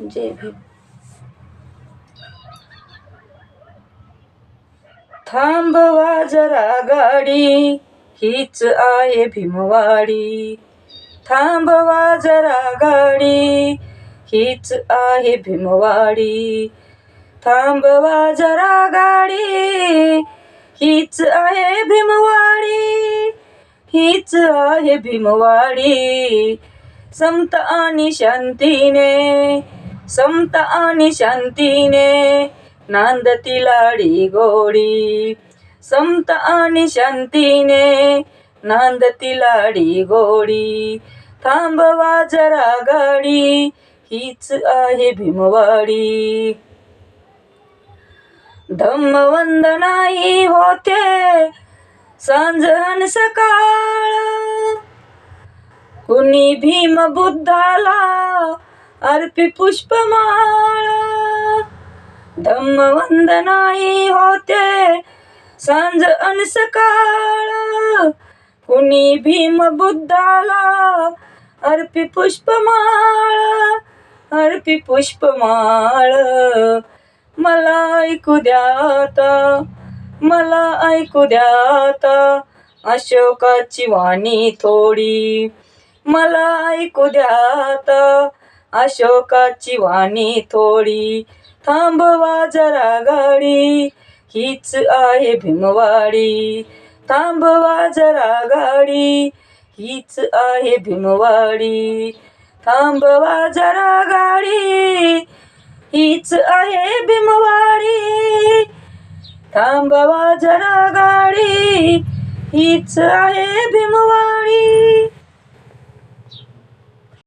जय भीम. थांबवा जरा गाडी, हीच आहे भीमवाडी. थांबवा जरा गाडी, हीच आहे भीमवाडी. थांबवा जरा गाडी, हीच आहे भीमवाडी. हीच आहे भीमवाडी. समता आणि शांतीने, समता आणि शांतीने नांदती लाडी गोडी. समता आणि शांतीने नांदती लाडी गोडी. थांबवा जरा गाडी, हीच आहे भीमवाडी. धम्मवंदनाई होते सांज अन सकाळ. कुणी भीम बुद्धाला अर्पी पुष्पमाळ. धम्मवंदनाई होते सांज अन सकाळ. कुणी भीम बुद्धाला अर्पी पुष्पमाळ. अर्पी पुष्पमाळ. मला ऐकू द्याता, मला ऐकू द्याता अशोकाची वाणी थोडी. मला ऐकू द्याता अशोकाची वाणी थोडी. थांबवा जरा गाडी, हीच आहे भीमवाडी. थांबवा जरा गाडी, हीच आहे भीमवाडी. थांबवा जरा गाडी, हीच आहे भीमवाडी. थांबवा जरा गाडी, हीच आहे भीमवाडी.